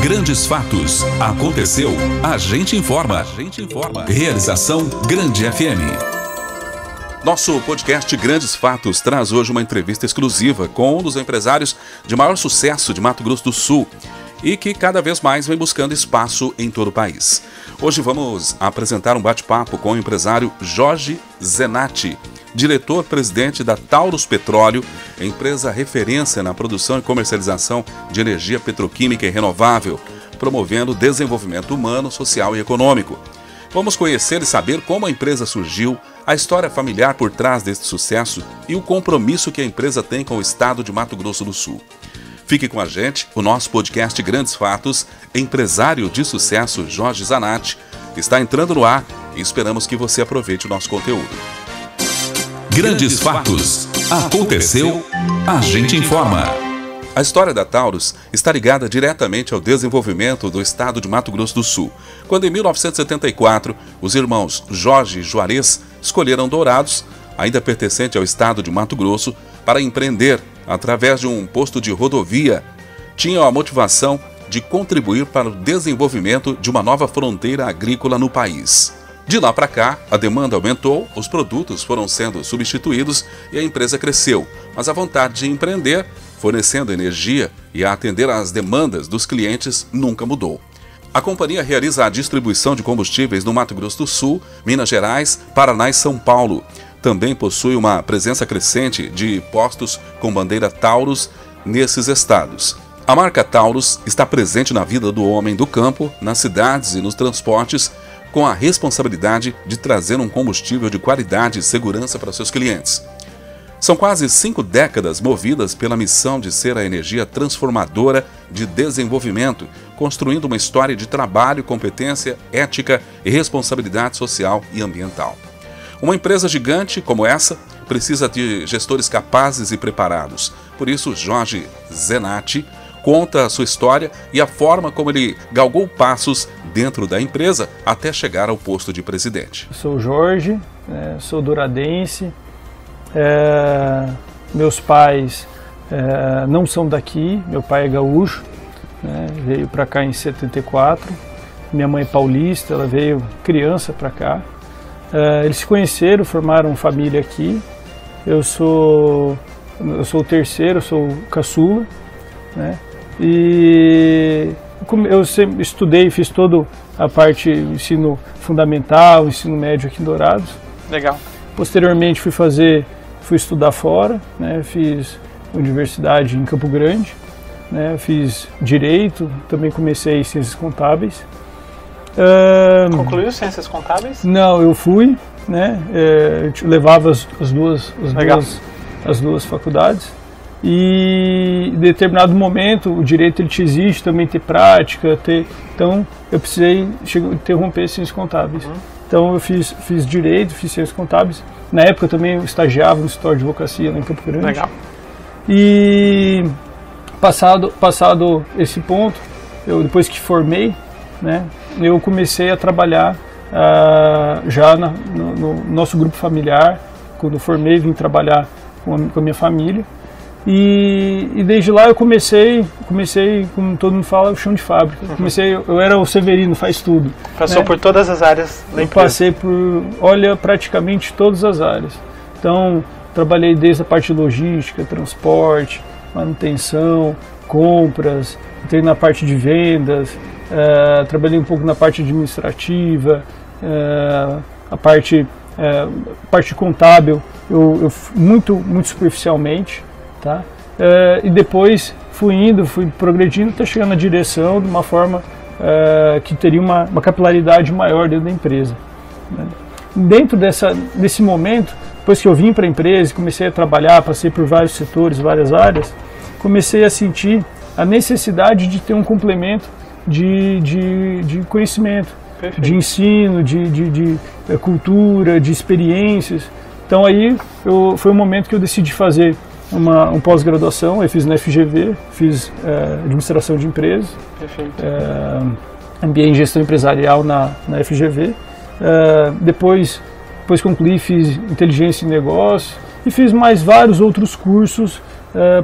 Grandes fatos. Aconteceu, a gente informa. Realização Grande FM. Nosso podcast Grandes Fatos traz hoje uma entrevista exclusiva com um dos empresários de maior sucesso de Mato Grosso do Sul e que cada vez mais vem buscando espaço em todo o país. Hoje vamos apresentar um bate-papo com o empresário Jorge Zenatti, diretor-presidente da Taurus Petróleo, empresa referência na produção e comercialização de energia petroquímica e renovável, promovendo desenvolvimento humano, social e econômico. Vamos conhecer e saber como a empresa surgiu, a história familiar por trás deste sucesso e o compromisso que a empresa tem com o estado de Mato Grosso do Sul. Fique com a gente, o nosso podcast Grandes Fatos, empresário de sucesso Jorge Zenatti, está entrando no ar e esperamos que você aproveite o nosso conteúdo. Grandes Fatos. Aconteceu, a gente informa. A história da Taurus está ligada diretamente ao desenvolvimento do estado de Mato Grosso do Sul, quando em 1974 os irmãos Jorge e Juarez escolheram Dourados, ainda pertencente ao estado de Mato Grosso, para empreender através de um posto de rodovia. Tinham a motivação de contribuir para o desenvolvimento de uma nova fronteira agrícola no país. De lá para cá, a demanda aumentou, os produtos foram sendo substituídos e a empresa cresceu, mas a vontade de empreender, fornecendo energia e a atender às demandas dos clientes nunca mudou. A companhia realiza a distribuição de combustíveis no Mato Grosso do Sul, Minas Gerais, Paraná e São Paulo. Também possui uma presença crescente de postos com bandeira Taurus nesses estados. A marca Taurus está presente na vida do homem do campo, nas cidades e nos transportes, com a responsabilidade de trazer um combustível de qualidade e segurança para seus clientes. São quase 5 décadas movidas pela missão de ser a energia transformadora de desenvolvimento, construindo uma história de trabalho, competência, ética e responsabilidade social e ambiental. Uma empresa gigante como essa precisa de gestores capazes e preparados. Por isso, Jorge Zenatti conta a sua história e a forma como ele galgou passos dentro da empresa até chegar ao posto de presidente. Eu sou Jorge, sou douradense. Meus pais não são daqui, meu pai é gaúcho, veio para cá em 74. Minha mãe é paulista, ela veio criança para cá. Eles se conheceram, formaram família aqui. Eu sou o terceiro, eu sou o caçula, né? E eu sempre estudei, fiz toda a parte do ensino fundamental, ensino médio aqui em Dourados. Legal. Posteriormente fui estudar fora, né? Fiz universidade em Campo Grande, né? Fiz Direito, também comecei Ciências Contábeis. Concluiu Ciências Contábeis? Não, eu fui, né? Levava as duas faculdades. E em determinado momento o direito ele te exige também ter prática, então eu precisei interromper Ciências Contábeis. Então eu fiz Direito, fiz Ciências Contábeis. Na época eu também estagiava no escritório de advocacia lá em Campo Grande. Legal. E passado esse ponto, depois que formei, né, eu comecei a trabalhar já no nosso grupo familiar. Quando formei, vim trabalhar com a minha família. E desde lá eu comecei, como todo mundo fala, o chão de fábrica. Eu era o Severino, faz tudo. Passou, né, por todas as áreas da empresa. Eu passei por, praticamente todas as áreas. Então, trabalhei desde a parte de logística, transporte, manutenção, compras, entrei na parte de vendas, trabalhei um pouco na parte administrativa, a parte contábil, eu muito superficialmente. Tá? E depois fui progredindo até chegar na direção de uma forma que teria uma capilaridade maior dentro da empresa, né? Dentro desse momento, depois que eu vim para a empresa e comecei a trabalhar, passei por vários setores, várias áreas, comecei a sentir a necessidade de ter um complemento de conhecimento. Perfeito. De ensino, de cultura, de experiências. Então aí foi o momento que eu decidi fazer uma pós-graduação. Eu fiz na FGV, fiz administração de empresas, MBA em gestão empresarial na FGV. Depois concluí, fiz inteligência em negócios e fiz mais vários outros cursos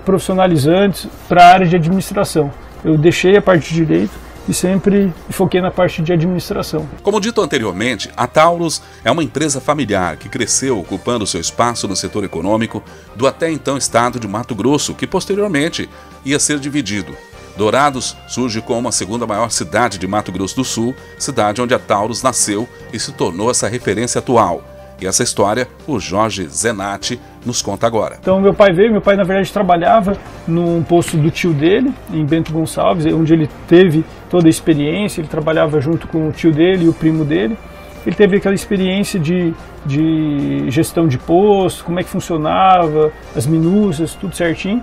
profissionalizantes para a área de administração. Eu deixei a parte de direito e sempre foquei na parte de administração. Como dito anteriormente, a Taurus é uma empresa familiar que cresceu ocupando seu espaço no setor econômico do até então estado de Mato Grosso, que posteriormente ia ser dividido. Dourados surge como a segunda maior cidade de Mato Grosso do Sul, cidade onde a Taurus nasceu e se tornou essa referência atual. E essa história o Jorge Zenatti nos conta agora. Então meu pai na verdade trabalhava num posto do tio dele, em Bento Gonçalves, onde ele teve toda a experiência, ele trabalhava junto com o tio dele e o primo dele. Ele teve aquela experiência de gestão de posto, como é que funcionava, as minúcias, tudo certinho.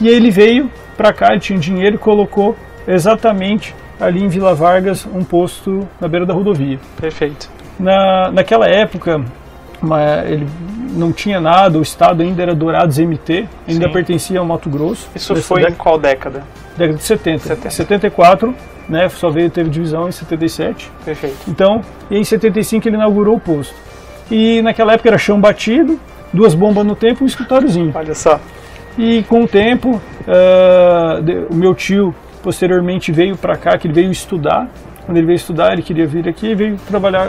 E aí ele veio para cá, ele tinha dinheiro e colocou exatamente ali em Vila Vargas um posto na beira da rodovia. Perfeito. Naquela época, ele não tinha nada, o estado ainda era Dourados MT, ainda pertencia ao Mato Grosso. Isso foi em qual década? Década de 70. 74, né, teve divisão em 77. Perfeito. Então, em 75 ele inaugurou o posto. E naquela época era chão batido, 2 bombas no tempo e um escritóriozinho. Olha só. E com o tempo, o meu tio posteriormente veio para cá, que ele veio estudar. Quando ele veio estudar, ele queria vir aqui e veio trabalhar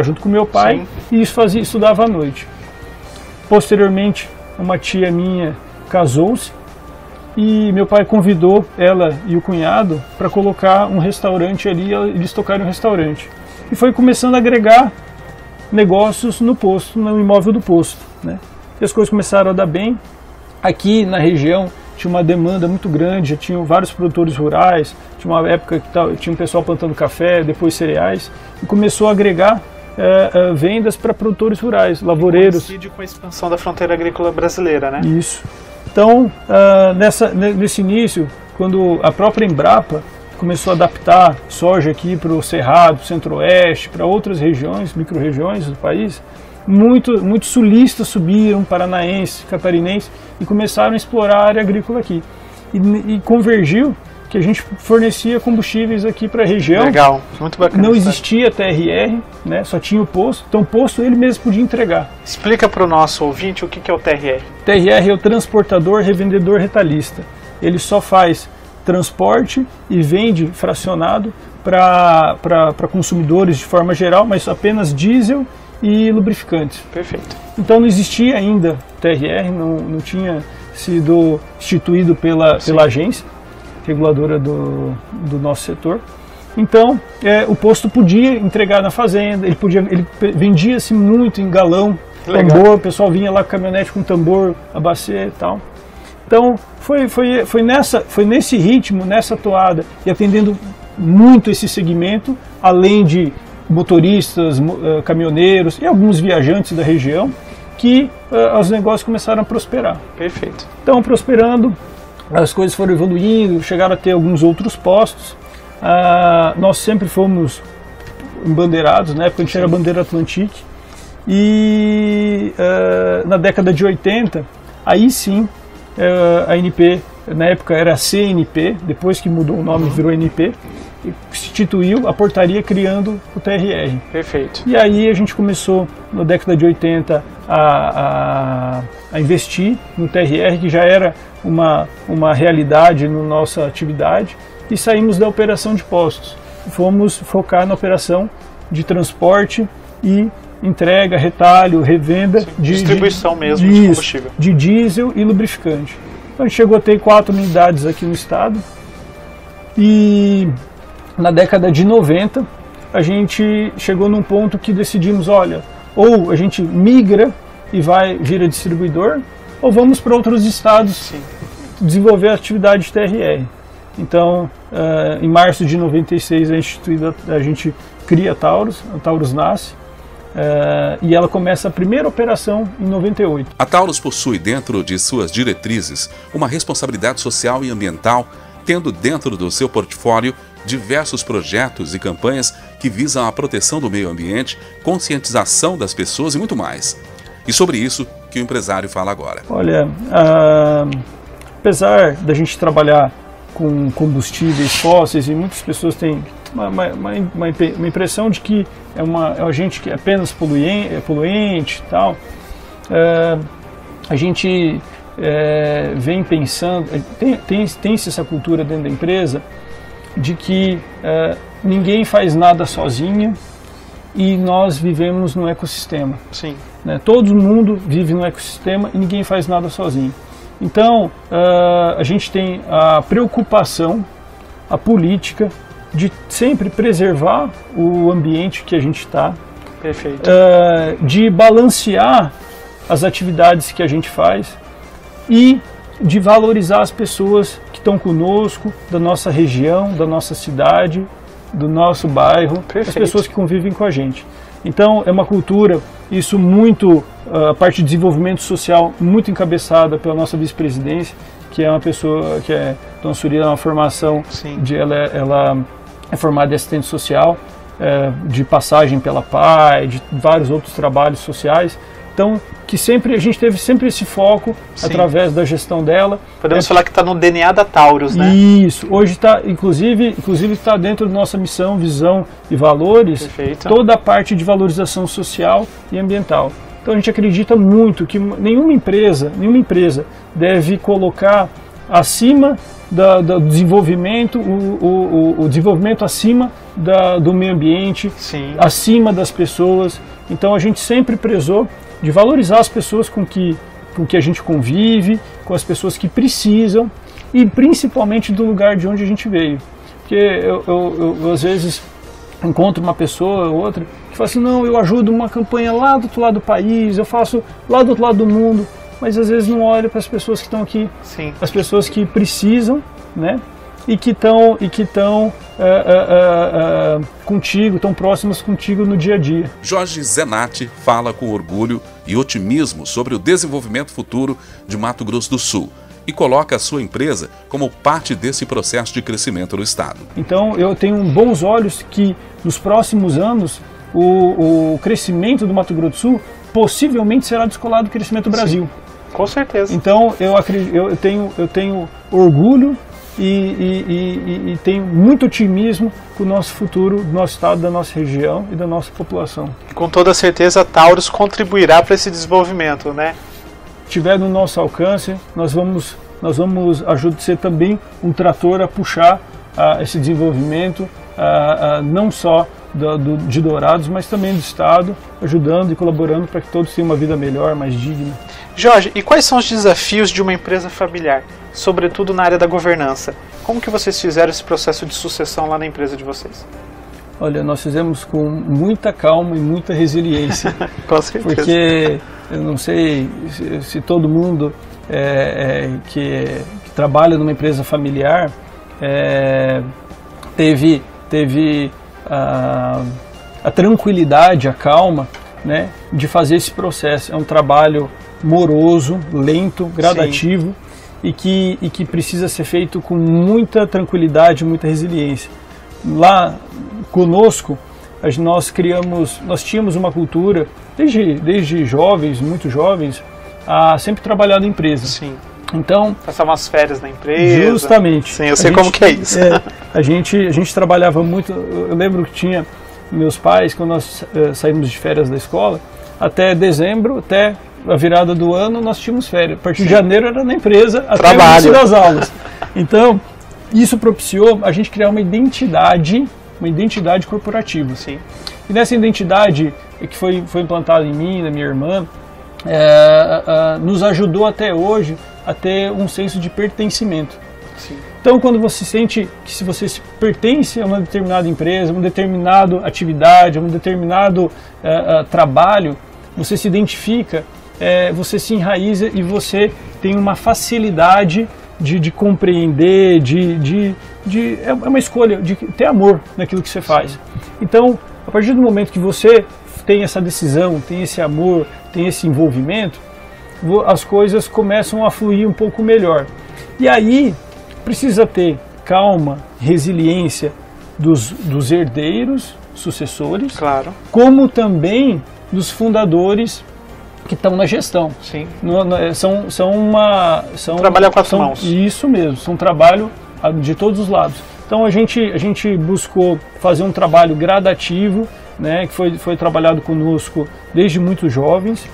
junto com meu pai. Sim. E estudava à noite. Posteriormente, uma tia minha casou-se e meu pai convidou ela e o cunhado para colocar um restaurante ali, eles tocaram um restaurante. E foi começando a agregar negócios no posto, no imóvel do posto, né? E as coisas começaram a dar bem. Aqui na região tinha uma demanda muito grande, já tinham vários produtores rurais, tinha uma época que tinha um pessoal plantando café, depois cereais, e começou a agregar vendas para produtores rurais, lavoureiros. Coincide com a expansão da fronteira agrícola brasileira, né? Isso. Então, nesse início, quando a própria Embrapa começou a adaptar soja aqui para o Cerrado, Centro-Oeste, para outras regiões, micro-regiões do país, muitos sulistas subiram, paranaenses, catarinenses, e começaram a explorar a área agrícola aqui. E convergiu que a gente fornecia combustíveis aqui para a região. Legal, muito bacana. Não existia TRR, né, só tinha o posto, então o posto ele mesmo podia entregar. Explica para o nosso ouvinte o que é o TRR. TRR é o transportador revendedor retalhista. Ele só faz transporte e vende fracionado para consumidores de forma geral, mas apenas diesel e lubrificantes. Perfeito. Então não existia ainda TRR, não tinha sido instituído pela agência reguladora do nosso setor. Então o posto podia entregar na fazenda, ele vendia-se muito em galão, tambor, o pessoal vinha lá com caminhonete com tambor, abastecer e tal. Então foi nesse ritmo, nessa toada, e atendendo muito esse segmento, além de motoristas, caminhoneiros e alguns viajantes da região, que os negócios começaram a prosperar. Perfeito. Então, prosperando, as coisas foram evoluindo, chegaram a ter alguns outros postos. Nós sempre fomos embandeirados, na época a gente era bandeira Atlantique, e na década de 80, aí sim, a NP, na época era CNP, depois que mudou o nome virou NP, instituiu a portaria criando o TRR. Perfeito. E aí a gente começou, na década de 80, a investir no TRR, que já era uma realidade na nossa atividade, e saímos da operação de postos. Fomos focar na operação de transporte e entrega, retalho, revenda. Distribuição mesmo de combustível. De diesel e lubrificante. Então a gente chegou a ter 4 unidades aqui no estado, e na década de 90 a gente chegou num ponto que decidimos, olha, ou a gente migra e vira distribuidor, ou vamos para outros estados desenvolver a atividade de TRR. Então, em março de 96 a gente cria a Taurus nasce, e ela começa a primeira operação em 98. A Taurus possui dentro de suas diretrizes uma responsabilidade social e ambiental, tendo dentro do seu portfólio diversos projetos e campanhas que visam a proteção do meio ambiente, conscientização das pessoas e muito mais. E sobre isso que o empresário fala agora. Olha, apesar da gente trabalhar com combustíveis fósseis, e muitas pessoas têm uma impressão de que é um agente que é apenas poluente e tal, a gente vem pensando, tem-se essa cultura dentro da empresa de que ninguém faz nada sozinho e nós vivemos no ecossistema. Sim. Né? Todo mundo vive no ecossistema e ninguém faz nada sozinho. Então, a gente tem a preocupação, a política de sempre preservar o ambiente que a gente está, de balancear as atividades que a gente faz e de valorizar as pessoas que estão conosco, da nossa região, da nossa cidade, do nosso bairro, as pessoas que convivem com a gente. Então é uma cultura, isso muito, a parte de desenvolvimento social muito encabeçada pela nossa vice-presidência, que é uma pessoa que é Dona Surya, uma formação ela é formada em assistente social, de passagem pela PAI, de vários outros trabalhos sociais. Então, que sempre a gente teve sempre esse foco através da gestão dela. Podemos falar que está no DNA da Taurus, né? Isso. Hoje está, inclusive está dentro da nossa missão, visão e valores, toda a parte de valorização social e ambiental. Então a gente acredita muito que nenhuma empresa deve colocar acima do desenvolvimento, o desenvolvimento acima do meio ambiente, acima das pessoas. Então a gente sempre prezou de valorizar as pessoas com que a gente convive, com as pessoas que precisam e principalmente do lugar de onde a gente veio. Porque eu às vezes encontro uma pessoa ou outra que fala assim, não, eu ajudo uma campanha lá do outro lado do país, eu faço lá do outro lado do mundo, mas às vezes não olha para as pessoas que estão aqui, as pessoas que precisam, né? E que estão contigo, tão próximas contigo no dia a dia. Jorge Zenatti fala com orgulho e otimismo sobre o desenvolvimento futuro de Mato Grosso do Sul e coloca a sua empresa como parte desse processo de crescimento no estado. Então eu tenho bons olhos que nos próximos anos o crescimento do Mato Grosso do Sul possivelmente será descolado do crescimento do Brasil. Com certeza. Então eu tenho orgulho e tenho muito otimismo com o nosso futuro, do nosso estado, da nossa região e da nossa população. E com toda certeza a Taurus contribuirá para esse desenvolvimento, né? Se tiver no nosso alcance, nós vamos ajudar ser também um trator a puxar esse desenvolvimento, não só de Dourados, mas também do estado, ajudando e colaborando para que todos tenham uma vida melhor, mais digna. Jorge, e quais são os desafios de uma empresa familiar, sobretudo na área da governança? Como que vocês fizeram esse processo de sucessão lá na empresa de vocês? Olha, nós fizemos com muita calma e muita resiliência. Com certeza. Porque eu não sei se todo mundo que trabalha numa empresa familiar teve a tranquilidade, a calma, né, de fazer esse processo. É um trabalho moroso, lento, gradativo e que precisa ser feito com muita tranquilidade, muita resiliência. Lá conosco, nós tínhamos uma cultura, desde jovens, muito jovens, a sempre trabalhar na empresa. Sim. Então, passar umas férias na empresa. Justamente. Sim, eu sei como que é isso. A gente trabalhava muito. Eu lembro que tinha meus pais, quando nós saímos de férias da escola, até dezembro, até a virada do ano, nós tínhamos férias. A partir de janeiro era na empresa, até o início das aulas. Então, isso propiciou a gente criar uma identidade corporativa. Sim. E nessa identidade que foi implantada em mim, na minha irmã, nos ajudou até hoje a ter um senso de pertencimento. Sim. Então, quando você sente que se você pertence a uma determinada empresa, a uma determinada atividade, a um determinado trabalho, você se identifica, você se enraiza e você tem uma facilidade de compreender, é uma escolha de ter amor naquilo que você faz. Então, a partir do momento que você tem essa decisão, tem esse amor, tem esse envolvimento, as coisas começam a fluir um pouco melhor. E aí, precisa ter calma, resiliência dos herdeiros, sucessores, claro, como também dos fundadores que estão na gestão. Sim. Trabalhar com as mãos. Isso mesmo, são trabalho de todos os lados. Então a gente buscou fazer um trabalho gradativo, né, que foi trabalhado conosco desde muito jovens,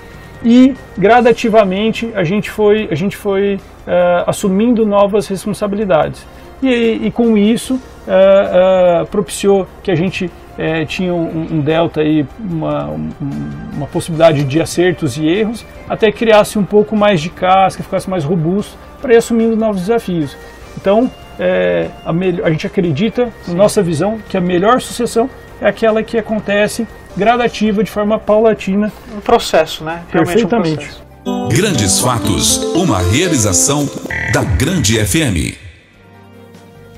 e gradativamente a gente foi assumindo novas responsabilidades. E com isso propiciou que a gente tinha um delta, aí, uma possibilidade de acertos e erros, até que criasse um pouco mais de casca, ficasse mais robusto para ir assumindo novos desafios. Então, a gente acredita, na nossa visão, que a melhor sucessão é aquela que acontece gradativa, de forma paulatina. Um processo, né? Realmente Perfeitamente. Um processo. Grandes Fatos, uma realização da Grande FM.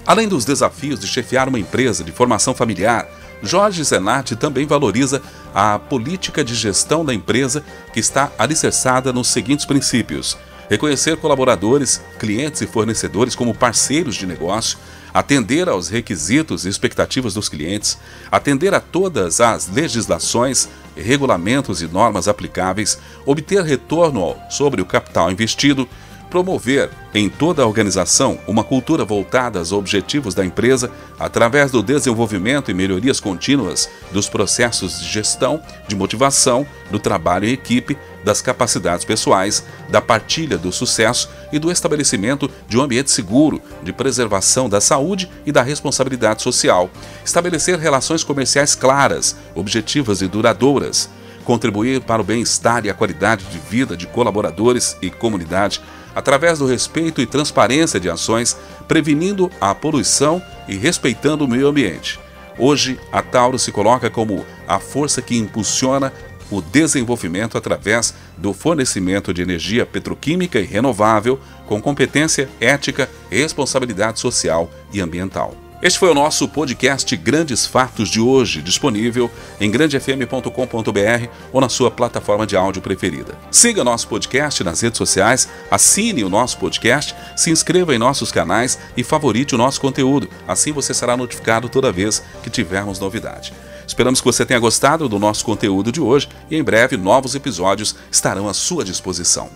Além dos desafios de chefiar uma empresa de formação familiar, Jorge Zenatti também valoriza a política de gestão da empresa, que está alicerçada nos seguintes princípios: reconhecer colaboradores, clientes e fornecedores como parceiros de negócio, atender aos requisitos e expectativas dos clientes, atender a todas as legislações, regulamentos e normas aplicáveis, obter retorno sobre o capital investido, promover em toda a organização uma cultura voltada aos objetivos da empresa através do desenvolvimento e melhorias contínuas dos processos de gestão, de motivação, do trabalho em equipe, das capacidades pessoais, da partilha do sucesso e do estabelecimento de um ambiente seguro, de preservação da saúde e da responsabilidade social, estabelecer relações comerciais claras, objetivas e duradouras, contribuir para o bem-estar e a qualidade de vida de colaboradores e comunidade, através do respeito e transparência de ações, prevenindo a poluição e respeitando o meio ambiente. Hoje, a Tauro se coloca como a força que impulsiona o desenvolvimento através do fornecimento de energia petroquímica e renovável, com competência, ética, responsabilidade social e ambiental. Este foi o nosso podcast Grandes Fatos de hoje, disponível em grandefm.com.br ou na sua plataforma de áudio preferida. Siga nosso podcast nas redes sociais, assine o nosso podcast, se inscreva em nossos canais e favorite o nosso conteúdo. Assim você será notificado toda vez que tivermos novidade. Esperamos que você tenha gostado do nosso conteúdo de hoje e em breve novos episódios estarão à sua disposição.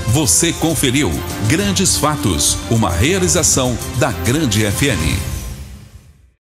Você conferiu Grandes Fatos, uma realização da Grande FM.